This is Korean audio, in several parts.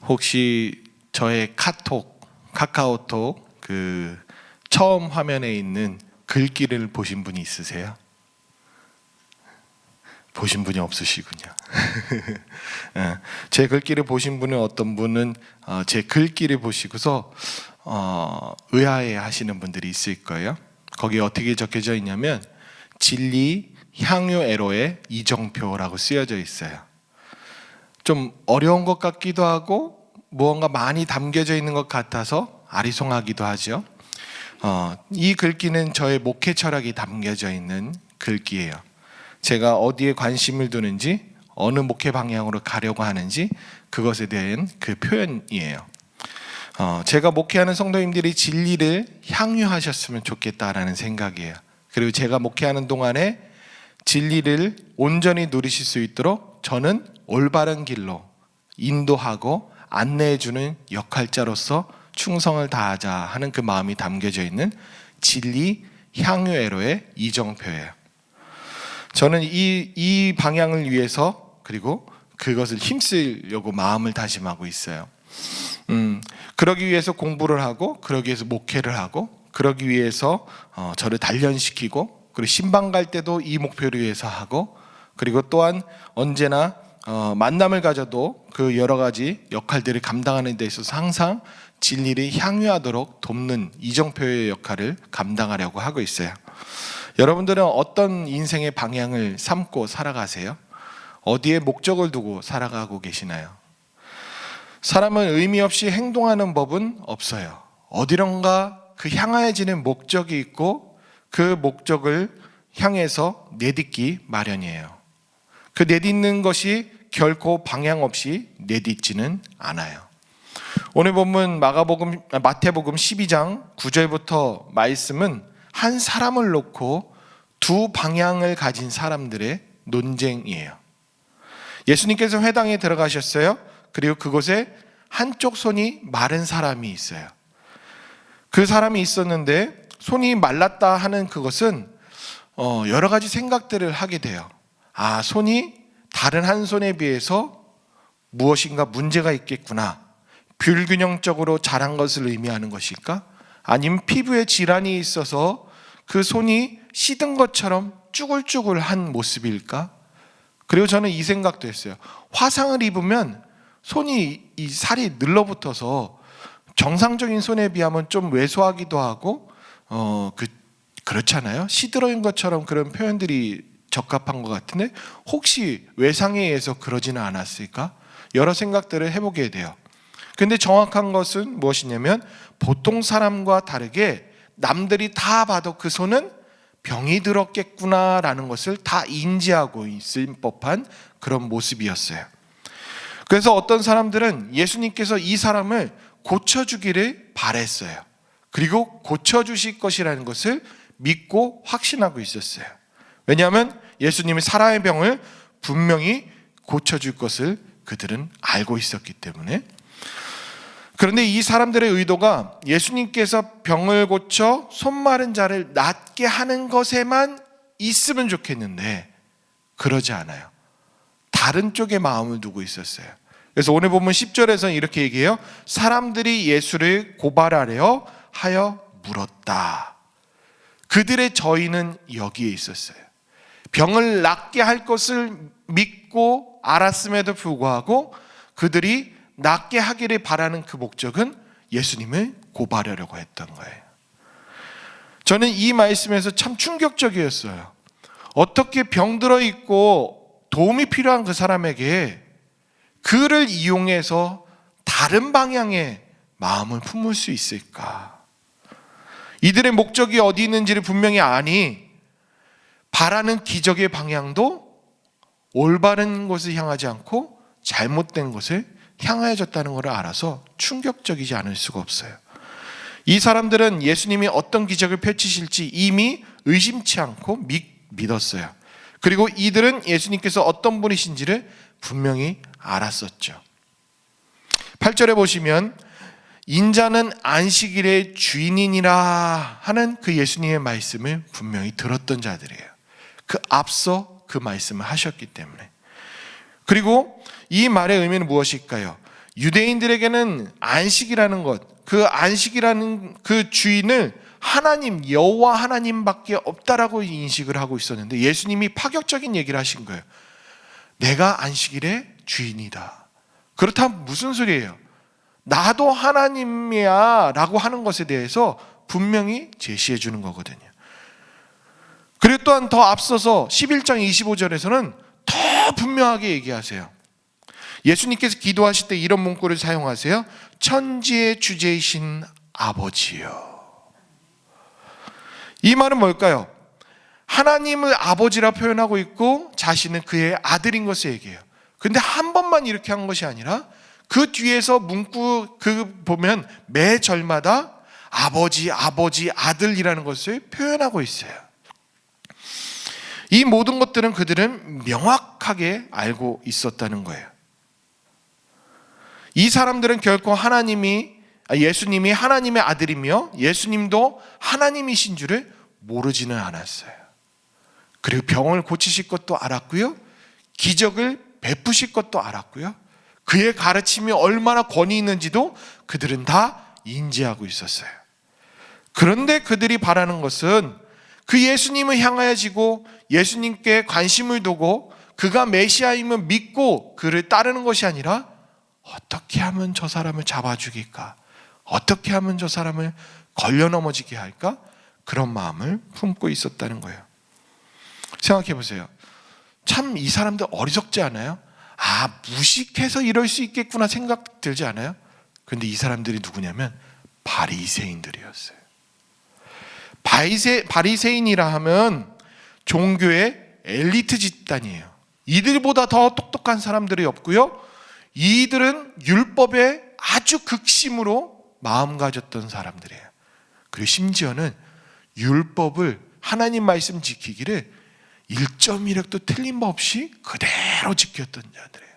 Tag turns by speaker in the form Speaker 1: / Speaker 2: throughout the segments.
Speaker 1: 혹시 저의 카카오톡 처음 화면에 있는 글귀를 보신 분이 있으세요? 보신 분이 없으시군요. 제 글귀를 보신 분은 어떤 분은 제 글귀를 보시고서 의아해 하시는 분들이 있을 거예요. 거기에 어떻게 적혀져 있냐면 진리 향유애로의 이정표라고 쓰여져 있어요. 좀 어려운 것 같기도 하고 무언가 많이 담겨져 있는 것 같아서 아리송하기도 하죠. 이 글귀는 저의 목회 철학이 담겨져 있는 글귀예요. 제가 어디에 관심을 두는지, 어느 목회 방향으로 가려고 하는지 그것에 대한 그 표현이에요. 제가 목회하는 성도님들이 진리를 향유하셨으면 좋겠다라는 생각이에요. 그리고 제가 목회하는 동안에 진리를 온전히 누리실 수 있도록 저는 올바른 길로 인도하고 안내해주는 역할자로서 충성을 다하자 하는 그 마음이 담겨져 있는 진리 향유애로의 이정표예요. 저는 이 방향을 위해서 그리고 그것을 힘쓰려고 마음을 다짐하고 있어요. 그러기 위해서 공부를 하고, 그러기 위해서 목회를 하고, 그러기 위해서 저를 단련시키고, 그리고 신방 갈 때도 이 목표를 위해서 하고, 그리고 또한 언제나 만남을 가져도 그 여러 가지 역할들을 감당하는 데 있어서 항상 진리를 향유하도록 돕는 이정표의 역할을 감당하려고 하고 있어요. 여러분들은 어떤 인생의 방향을 삼고 살아가세요? 어디에 목적을 두고 살아가고 계시나요? 사람은 의미 없이 행동하는 법은 없어요. 어디론가 그 향해지는 목적이 있고 그 목적을 향해서 내딛기 마련이에요. 그 내딛는 것이 결코 방향 없이 내딛지는 않아요. 오늘 본문 마태복음 12장 9절부터 말씀은 한 사람을 놓고 두 방향을 가진 사람들의 논쟁이에요. 예수님께서 회당에 들어가셨어요. 그리고 그곳에 한쪽 손이 마른 사람이 있어요. 그 사람이 있었는데 손이 말랐다 하는 그것은 여러 가지 생각들을 하게 돼요. 손이 다른 한 손에 비해서 무엇인가 문제가 있겠구나. 불균형적으로 자란 것을 의미하는 것일까? 아니면 피부에 질환이 있어서 그 손이 시든 것처럼 쭈글쭈글한 모습일까? 그리고 저는 이 생각도 했어요. 화상을 입으면 손이 이 살이 늘러붙어서 정상적인 손에 비하면 좀 왜소하기도 하고 그렇잖아요. 시들어인 것처럼 그런 표현들이 적합한 것 같은데 혹시 외상에 의해서 그러지는 않았을까? 여러 생각들을 해보게 돼요. 근데 정확한 것은 무엇이냐면 보통 사람과 다르게 남들이 다 봐도 그 손은 병이 들었겠구나라는 것을 다 인지하고 있을 법한 그런 모습이었어요. 그래서 어떤 사람들은 예수님께서 이 사람을 고쳐주기를 바랬어요. 그리고 고쳐주실 것이라는 것을 믿고 확신하고 있었어요. 왜냐하면 예수님이 사람의 병을 분명히 고쳐줄 것을 그들은 알고 있었기 때문에. 그런데 이 사람들의 의도가 예수님께서 병을 고쳐 손 마른 자를 낫게 하는 것에만 있으면 좋겠는데 그러지 않아요. 다른 쪽에 마음을 두고 있었어요. 그래서 오늘 보면 10절에서는 이렇게 얘기해요. 사람들이 예수를 고발하려 하여 물었다. 그들의 저희는 여기에 있었어요. 병을 낫게 할 것을 믿고 알았음에도 불구하고 그들이 낫게 하기를 바라는 그 목적은 예수님을 고발하려고 했던 거예요. 저는 이 말씀에서 참 충격적이었어요. 어떻게 병들어 있고 도움이 필요한 그 사람에게 그를 이용해서 다른 방향의 마음을 품을 수 있을까? 이들의 목적이 어디 있는지를 분명히 아니 바라는 기적의 방향도 올바른 곳을 향하지 않고 잘못된 곳을 향하여졌다는 것을 알아서 충격적이지 않을 수가 없어요. 이 사람들은 예수님이 어떤 기적을 펼치실지 이미 의심치 않고 믿었어요. 그리고 이들은 예수님께서 어떤 분이신지를 분명히 알았었죠. 8절에 보시면 인자는 안식일의 주인이니라 하는 그 예수님의 말씀을 분명히 들었던 자들이에요. 그 앞서 그 말씀을 하셨기 때문에. 그리고 이 말의 의미는 무엇일까요? 유대인들에게는 안식이라는 것, 그 안식이라는 그 주인을 하나님, 여호와 하나님밖에 없다라고 인식을 하고 있었는데 예수님이 파격적인 얘기를 하신 거예요. 내가 안식일의 주인이다. 그렇다면 무슨 소리예요? 나도 하나님이야 라고 하는 것에 대해서 분명히 제시해 주는 거거든요. 그리고 또한 더 앞서서 11장 25절에서는 더 분명하게 얘기하세요. 예수님께서 기도하실 때 이런 문구를 사용하세요. 천지의 주제이신 아버지요. 이 말은 뭘까요? 하나님을 아버지라 표현하고 있고 자신은 그의 아들인 것을 얘기해요. 근데 한 번만 이렇게 한 것이 아니라 그 뒤에서 문구 보면 매 절마다 아버지, 아버지, 아들이라는 것을 표현하고 있어요. 이 모든 것들은 그들은 명확하게 알고 있었다는 거예요. 이 사람들은 결코 예수님이 하나님의 아들이며 예수님도 하나님이신 줄을 모르지는 않았어요. 그리고 병을 고치실 것도 알았고요. 기적을 베푸실 것도 알았고요. 그의 가르침이 얼마나 권위 있는지도 그들은 다 인지하고 있었어요. 그런데 그들이 바라는 것은 그 예수님을 향하여 지고 예수님께 관심을 두고 그가 메시아임을 믿고 그를 따르는 것이 아니라 어떻게 하면 저 사람을 잡아 죽일까? 어떻게 하면 저 사람을 걸려 넘어지게 할까? 그런 마음을 품고 있었다는 거예요. 생각해 보세요. 참 이 사람들 어리석지 않아요? 무식해서 이럴 수 있겠구나 생각 들지 않아요? 그런데 이 사람들이 누구냐면 바리새인들이었어요. 바리새인이라 하면 종교의 엘리트 집단이에요. 이들보다 더 똑똑한 사람들이 없고요. 이들은 율법에 아주 극심으로 마음 가졌던 사람들이에요. 그리고 심지어는 율법을 하나님 말씀 지키기를 1.1획도 틀림없이 그대로 지켰던 자들이에요.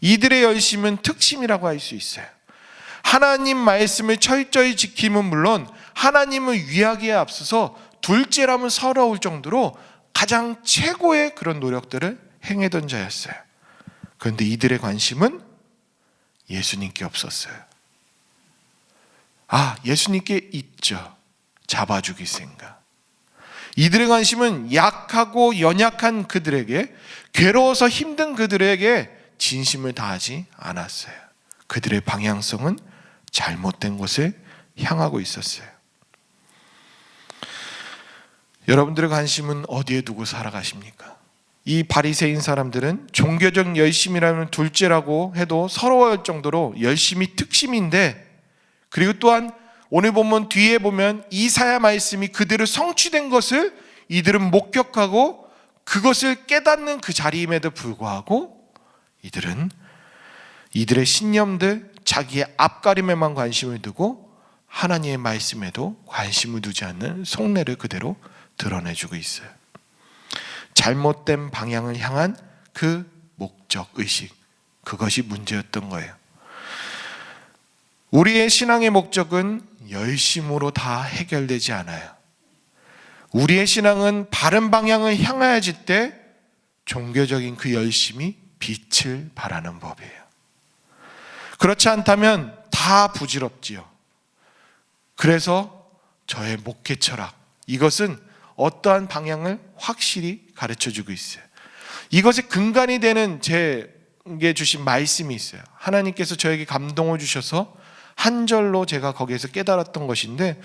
Speaker 1: 이들의 열심은 특심이라고 할 수 있어요. 하나님 말씀을 철저히 지킴은 물론 하나님을 위하기에 앞서서 둘째라면 서러울 정도로 가장 최고의 그런 노력들을 행하던 자였어요. 그런데 이들의 관심은 예수님께 없었어요. 예수님께 있죠. 잡아 죽일 생각. 이들의 관심은 약하고 연약한 그들에게, 괴로워서 힘든 그들에게 진심을 다하지 않았어요. 그들의 방향성은 잘못된 곳에 향하고 있었어요. 여러분들의 관심은 어디에 두고 살아가십니까? 이 바리새인 사람들은 종교적 열심이라면 둘째라고 해도 서러워할 정도로 열심이 특심인데, 그리고 또한 오늘 보면 뒤에 보면 이사야 말씀이 그들을 성취된 것을 이들은 목격하고 그것을 깨닫는 그 자리임에도 불구하고 이들은 이들의 신념들, 자기의 앞가림에만 관심을 두고 하나님의 말씀에도 관심을 두지 않는 속내를 그대로 드러내주고 있어요. 잘못된 방향을 향한 그 목적 의식, 그것이 문제였던 거예요. 우리의 신앙의 목적은 열심으로 다 해결되지 않아요. 우리의 신앙은 바른 방향을 향하여질 때 종교적인 그 열심이 빛을 발하는 법이에요. 그렇지 않다면 다 부질없지요. 그래서 저의 목회 철학, 이것은 어떠한 방향을 확실히 가르쳐주고 있어요. 이것의 근간이 되는 제게 주신 말씀이 있어요. 하나님께서 저에게 감동을 주셔서 한 절로 제가 거기에서 깨달았던 것인데,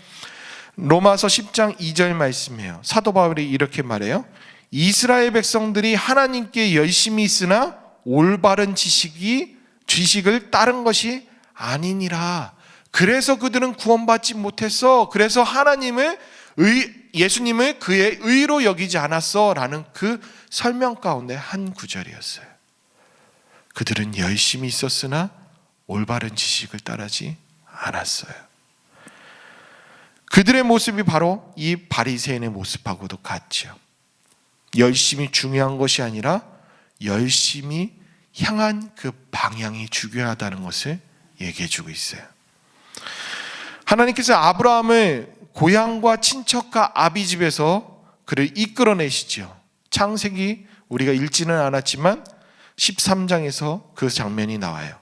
Speaker 1: 로마서 10장 2절 말씀이에요. 사도 바울이 이렇게 말해요. 이스라엘 백성들이 하나님께 열심히 있으나 올바른 지식을 따른 것이 아니니라. 그래서 그들은 구원받지 못했어. 그래서 예수님을 그의 의로 여기지 않았어 라는 그 설명 가운데 한 구절이었어요. 그들은 열심히 있었으나 올바른 지식을 따르지 않았어요. 그들의 모습이 바로 이 바리새인의 모습하고도 같죠. 열심이 중요한 것이 아니라 열심히 향한 그 방향이 중요하다는 것을 얘기해 주고 있어요. 하나님께서 아브라함을 고향과 친척과 아비집에서 그를 이끌어내시죠. 창세기 우리가 읽지는 않았지만 13장에서 그 장면이 나와요.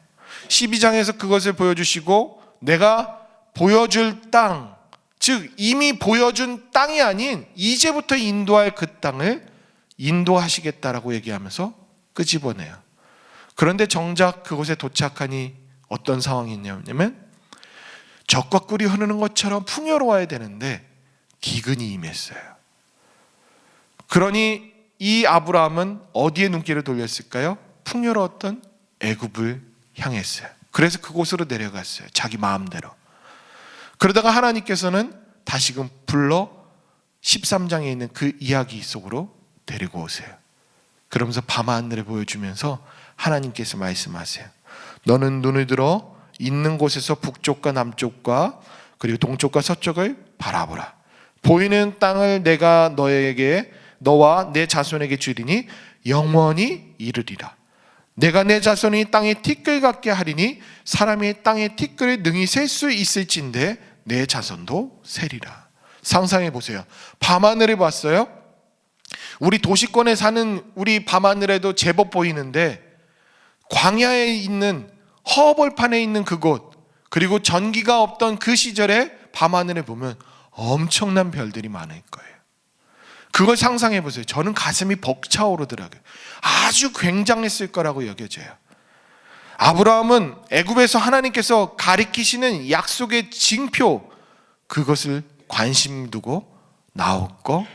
Speaker 1: 12장에서 그것을 보여주시고 내가 보여줄 땅, 즉 이미 보여준 땅이 아닌 이제부터 인도할 그 땅을 인도하시겠다라고 얘기하면서 끄집어내요. 그런데 정작 그곳에 도착하니 어떤 상황이 있냐면 젖과 꿀이 흐르는 것처럼 풍요로워야 되는데 기근이 임했어요. 그러니 이 아브라함은 어디에 눈길을 돌렸을까요? 풍요로웠던 애굽을 향했어요. 그래서 그곳으로 내려갔어요. 자기 마음대로. 그러다가 하나님께서는 다시금 불러 13장에 있는 그 이야기 속으로 데리고 오세요. 그러면서 밤하늘을 보여주면서 하나님께서 말씀하세요. 너는 눈을 들어 있는 곳에서 북쪽과 남쪽과 그리고 동쪽과 서쪽을 바라보라. 보이는 땅을 내가 너에게 너와 내 자손에게 주리니 영원히 이르리라. 내가 내 자손이 땅의 티끌 같게 하리니 사람이 땅의 티끌을 능히 셀 수 있을진데 내 자손도 세리라. 상상해 보세요. 밤하늘을 봤어요. 우리 도시권에 사는 우리 밤하늘에도 제법 보이는데 광야에 있는 허벌판에 있는 그곳, 그리고 전기가 없던 그 시절에 밤하늘을 보면 엄청난 별들이 많을 거예요. 그걸 상상해 보세요. 저는 가슴이 벅차오르더라고요. 아주 굉장했을 거라고 여겨져요. 아브라함은 애굽에서 하나님께서 가리키시는 약속의 징표, 그것을 관심 두고 나왔고,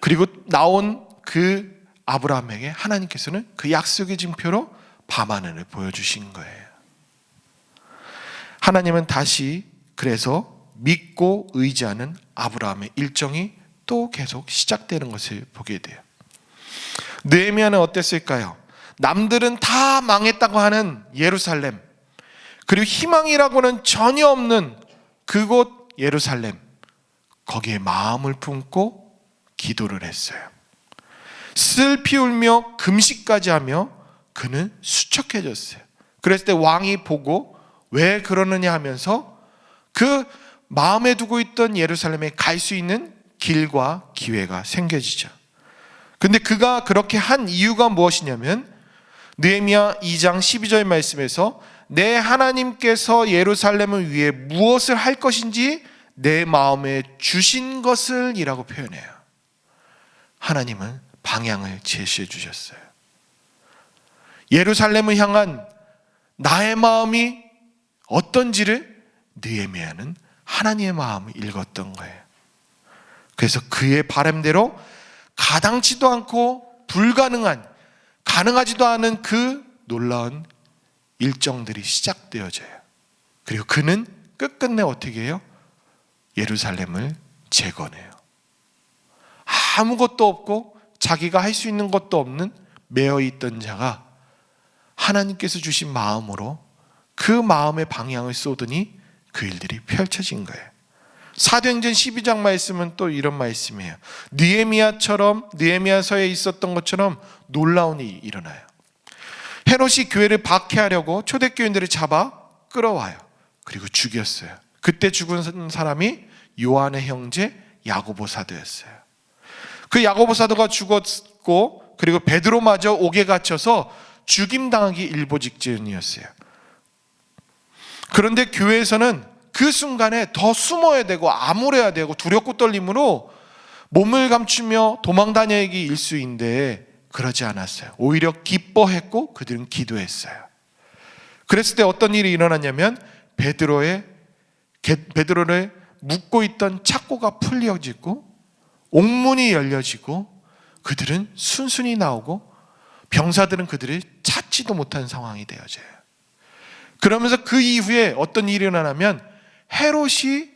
Speaker 1: 그리고 나온 그 아브라함에게 하나님께서는 그 약속의 징표로 밤하늘을 보여주신 거예요. 하나님은 다시 그래서 믿고 의지하는 아브라함의 일정이 또 계속 시작되는 것을 보게 돼요. 느헤미야는 어땠을까요? 남들은 다 망했다고 하는 예루살렘, 그리고 희망이라고는 전혀 없는 그곳 예루살렘, 거기에 마음을 품고 기도를 했어요. 슬피 울며 금식까지 하며 그는 수척해졌어요. 그랬을 때 왕이 보고 왜 그러느냐 하면서 그 마음에 두고 있던 예루살렘에 갈 수 있는 길과 기회가 생겨지죠. 근데 그가 그렇게 한 이유가 무엇이냐면 느헤미야 2장 12절 말씀에서 내 하나님께서 예루살렘을 위해 무엇을 할 것인지 내 마음에 주신 것을 이라고 표현해요. 하나님은 방향을 제시해 주셨어요. 예루살렘을 향한 나의 마음이 어떤지를 느헤미야는 하나님의 마음을 읽었던 거예요. 그래서 그의 바람대로 가당치도 않고 불가능한, 가능하지도 않은 그 놀라운 일정들이 시작되어져요. 그리고 그는 끝끝내 어떻게 해요? 예루살렘을 재건해요. 아무것도 없고 자기가 할 수 있는 것도 없는 매어있던 자가 하나님께서 주신 마음으로 그 마음의 방향을 쏘더니 그 일들이 펼쳐진 거예요. 사도행전 12장 말씀은 또 이런 말씀이에요. 느헤미야서에 있었던 것처럼 놀라운 일이 일어나요. 헤롯이 교회를 박해하려고 초대교인들을 잡아 끌어와요. 그리고 죽였어요. 그때 죽은 사람이 요한의 형제 야고보 사도였어요. 그 야고보 사도가 죽었고, 그리고 베드로마저 옥에 갇혀서 죽임당하기 일보 직전이었어요. 그런데 교회에서는 그 순간에 더 숨어야 되고 암울해야 되고 두렵고 떨림으로 몸을 감추며 도망다니기 일수인데 그러지 않았어요. 오히려 기뻐했고 그들은 기도했어요. 그랬을 때 어떤 일이 일어났냐면 베드로를 묶고 있던 착고가 풀려지고 옥문이 열려지고 그들은 순순히 나오고 병사들은 그들을 찾지도 못한 상황이 되어져요. 그러면서 그 이후에 어떤 일이 일어나냐면 헤롯이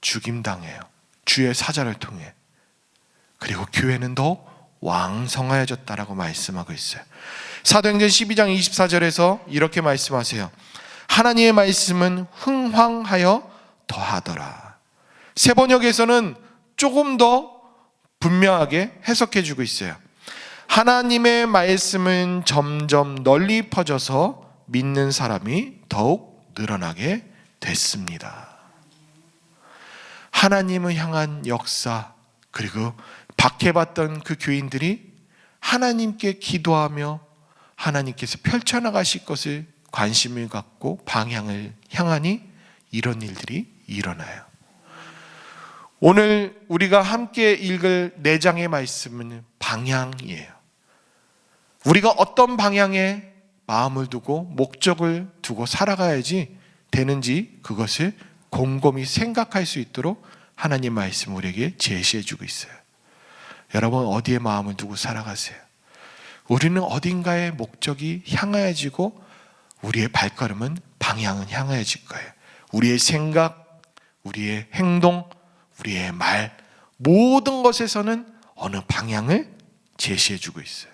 Speaker 1: 죽임당해요. 주의 사자를 통해. 그리고 교회는 더 왕성해졌다라고 말씀하고 있어요. 사도행전 12장 24절에서 이렇게 말씀하세요. 하나님의 말씀은 흥황하여 더하더라. 세번역에서는 조금 더 분명하게 해석해주고 있어요. 하나님의 말씀은 점점 널리 퍼져서 믿는 사람이 더욱 늘어나게 됐습니다. 하나님을 향한 역사, 그리고 박해받던 그 교인들이 하나님께 기도하며 하나님께서 펼쳐나가실 것을 관심을 갖고 방향을 향하니 이런 일들이 일어나요. 오늘 우리가 함께 읽을 4장의 말씀은 방향이에요. 우리가 어떤 방향에 마음을 두고 목적을 두고 살아가야지 되는지 그것을 곰곰이 생각할 수 있도록 하나님 말씀 우리에게 제시해 주고 있어요. 여러분 어디에 마음을 두고 살아가세요? 우리는 어딘가에 목적이 향하여지고 우리의 발걸음은 방향은 향하여질 거예요. 우리의 생각, 우리의 행동, 우리의 말 모든 것에서는 어느 방향을 제시해 주고 있어요.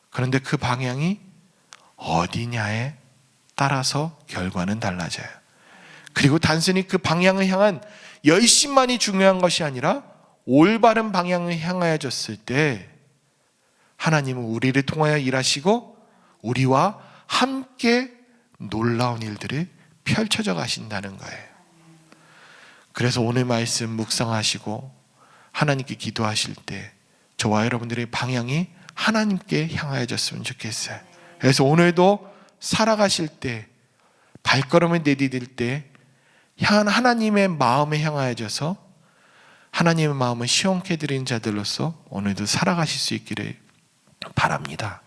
Speaker 1: 그런데 그 방향이 어디냐에 따라서 결과는 달라져요. 그리고 단순히 그 방향을 향한 열심만이 중요한 것이 아니라 올바른 방향을 향하여졌을 때 하나님은 우리를 통하여 일하시고 우리와 함께 놀라운 일들을 펼쳐져 가신다는 거예요. 그래서 오늘 말씀 묵상하시고 하나님께 기도하실 때 저와 여러분들의 방향이 하나님께 향하여졌으면 좋겠어요. 그래서 오늘도 살아가실 때 발걸음을 내디딜 때 하나님의 마음에 향하여져서 하나님의 마음을 시원케 드린 자들로서 오늘도 살아가실 수 있기를 바랍니다.